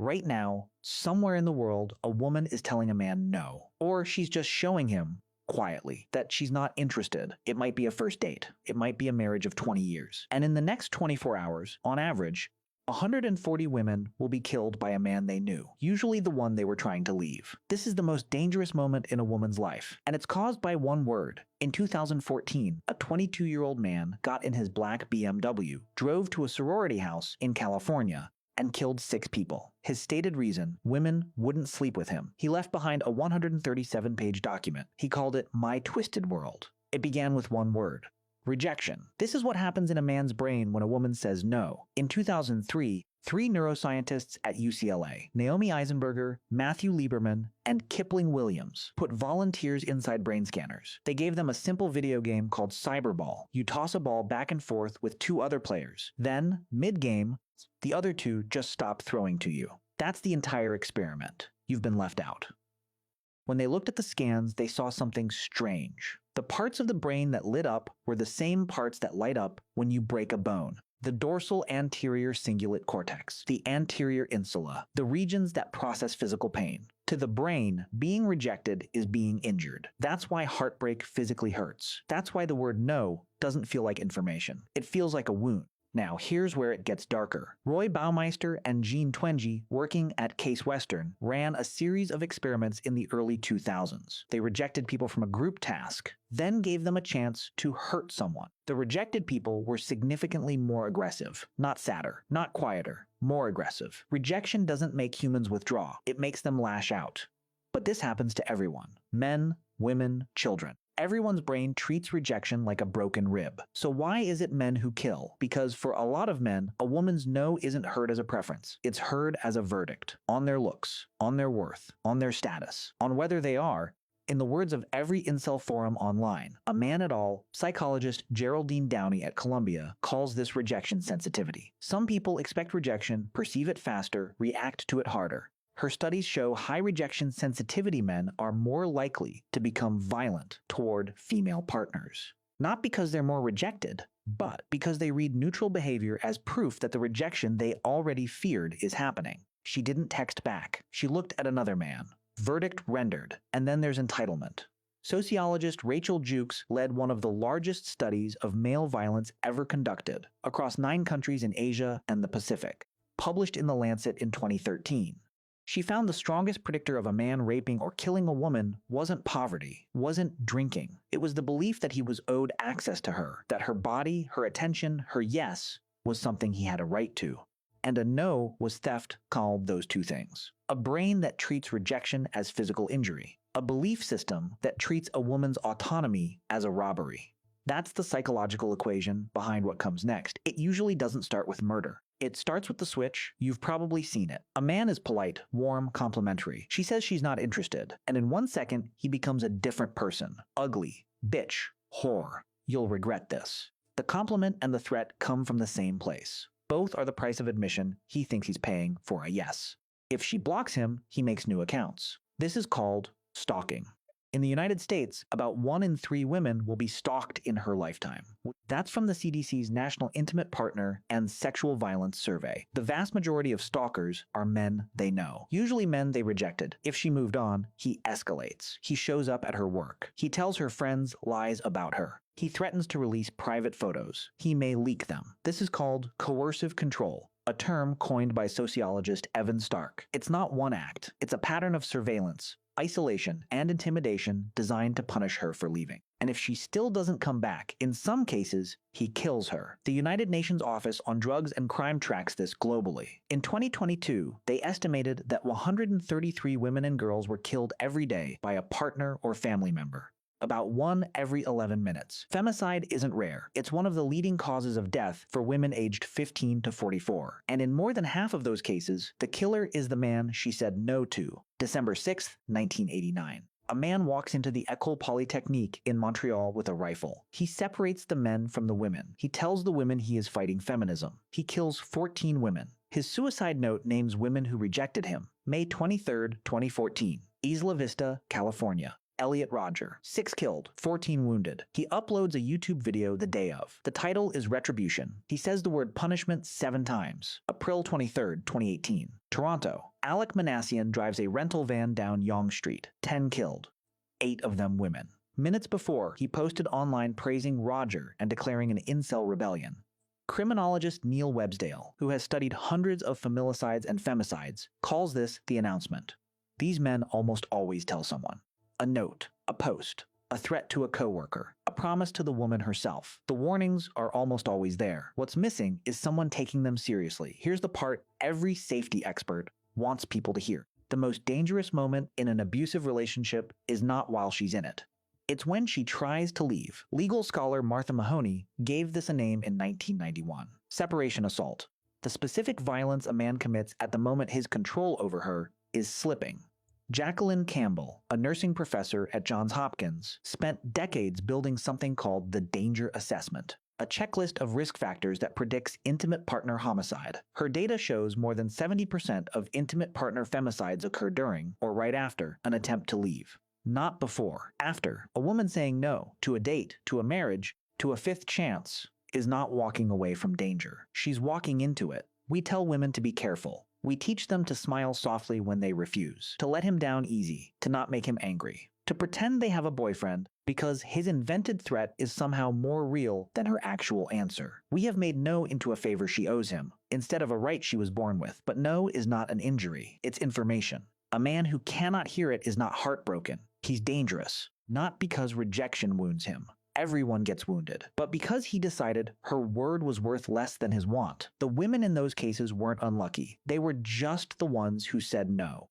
Right now, somewhere in the world, a woman is telling a man no, or she's just showing him quietly that she's not interested. It might be a first date. It might be a marriage of 20 years. And in the next 24 hours, on average, 140 women will be killed by a man they knew, usually the one they were trying to leave. This is the most dangerous moment in a woman's life, and it's caused by one word. In 2014, a 22-year-old man got in his black BMW, drove to a sorority house in California, and killed 6 people. His stated reason: women wouldn't sleep with him. He left behind a 137-page document. He called it My Twisted World. It began with one word: rejection. This is what happens in a man's brain when a woman says no. In 2003, 3 neuroscientists at UCLA, Naomi Eisenberger, Matthew Lieberman, and Kipling Williams, put volunteers inside brain scanners. They gave them a simple video game called Cyberball. You toss a ball back and forth with 2 other players. Then, mid-game, the other 2 just stop throwing to you. That's the entire experiment. You've been left out. When they looked at the scans, they saw something strange. The parts of the brain that lit up were the same parts that light up when you break a bone. The dorsal anterior cingulate cortex, the anterior insula, the regions that process physical pain. To the brain, being rejected is being injured. That's why heartbreak physically hurts. That's why the word no doesn't feel like information. It feels like a wound. Now, here's where it gets darker. Roy Baumeister and Jean Twenge, working at Case Western, ran a series of experiments in the early 2000s. They rejected people from a group task, then gave them a chance to hurt someone. The rejected people were significantly more aggressive, not sadder, not quieter, more aggressive. Rejection doesn't make humans withdraw. It makes them lash out. But this happens to everyone: men, women, children. Everyone's brain treats rejection like a broken rib. So why is it men who kill? Because for a lot of men, a woman's no isn't heard as a preference. It's heard as a verdict on their looks, on their worth, on their status, on whether they are, in the words of every incel forum online, a man et al., psychologist Geraldine Downey at Columbia calls this rejection sensitivity. Some people expect rejection, perceive it faster, react to it harder. Her studies show high rejection sensitivity men are more likely to become violent toward female partners. Not because they're more rejected, but because they read neutral behavior as proof that the rejection they already feared is happening. She didn't text back. She looked at another man. Verdict rendered. And then there's entitlement. Sociologist Rachel Jukes led one of the largest studies of male violence ever conducted across 9 countries in Asia and the Pacific, published in The Lancet in 2013. She found the strongest predictor of a man raping or killing a woman wasn't poverty, wasn't drinking. It was the belief that he was owed access to her, that her body, her attention, her yes was something he had a right to. And a no was theft called those 2 things. A brain that treats rejection as physical injury. A belief system that treats a woman's autonomy as a robbery. That's the psychological equation behind what comes next. It usually doesn't start with murder. It starts with the switch. You've probably seen it. A man is polite, warm, complimentary. She says she's not interested, and in 1 second, he becomes a different person. Ugly, bitch, whore. You'll regret this. The compliment and the threat come from the same place. Both are the price of admission he thinks he's paying for a yes. If she blocks him, he makes new accounts. This is called stalking. In the United States, about 1 in 3 women will be stalked in her lifetime. That's from the CDC's National Intimate Partner and Sexual Violence Survey. The vast majority of stalkers are men they know. Usually men they rejected. If she moved on, he escalates. He shows up at her work. He tells her friends lies about her. He threatens to release private photos. He may leak them. This is called coercive control, a term coined by sociologist Evan Stark. It's not one act. It's a pattern of surveillance, isolation, and intimidation designed to punish her for leaving. And if she still doesn't come back, in some cases, he kills her. The United Nations Office on Drugs and Crime tracks this globally. In 2022, they estimated that 133 women and girls were killed every day by a partner or family member. About 1 every 11 minutes. Femicide isn't rare. It's one of the leading causes of death for women aged 15 to 44. And in more than half of those cases, the killer is the man she said no to. December 6, 1989. A man walks into the École Polytechnique in Montreal with a rifle. He separates the men from the women. He tells the women he is fighting feminism. He kills 14 women. His suicide note names women who rejected him. May 23, 2014. Isla Vista, California. Elliot Rodger, 6 killed, 14 wounded. He uploads a YouTube video the day of. The title is Retribution. He says the word punishment 7 times. April 23, 2018. Toronto. Alec Manassian drives a rental van down Yonge Street. 10 killed. 8 of them women. Minutes before, he posted online praising Rodger and declaring an incel rebellion. Criminologist Neil Websdale, who has studied hundreds of familicides and femicides, calls this the announcement. These men almost always tell someone. A note, a post, a threat to a coworker, a promise to the woman herself. The warnings are almost always there. What's missing is someone taking them seriously. Here's the part every safety expert wants people to hear. The most dangerous moment in an abusive relationship is not while she's in it. It's when she tries to leave. Legal scholar Martha Mahoney gave this a name in 1991. Separation assault. The specific violence a man commits at the moment his control over her is slipping. Jacqueline Campbell, a nursing professor at Johns Hopkins, spent decades building something called the Danger Assessment, a checklist of risk factors that predicts intimate partner homicide. Her data shows more than 70% of intimate partner femicides occur during, or right after, an attempt to leave. Not before. After. A woman saying no to a date, to a marriage, to a 5th chance, is not walking away from danger. She's walking into it. We tell women to be careful. We teach them to smile softly when they refuse, to let him down easy, to not make him angry, to pretend they have a boyfriend because his invented threat is somehow more real than her actual answer. We have made no into a favor she owes him, instead of a right she was born with. But no is not an injury, it's information. A man who cannot hear it is not heartbroken. He's dangerous, not because rejection wounds him. Everyone gets wounded, but because he decided her word was worth less than his want. The women in those cases weren't unlucky. They were just the ones who said no.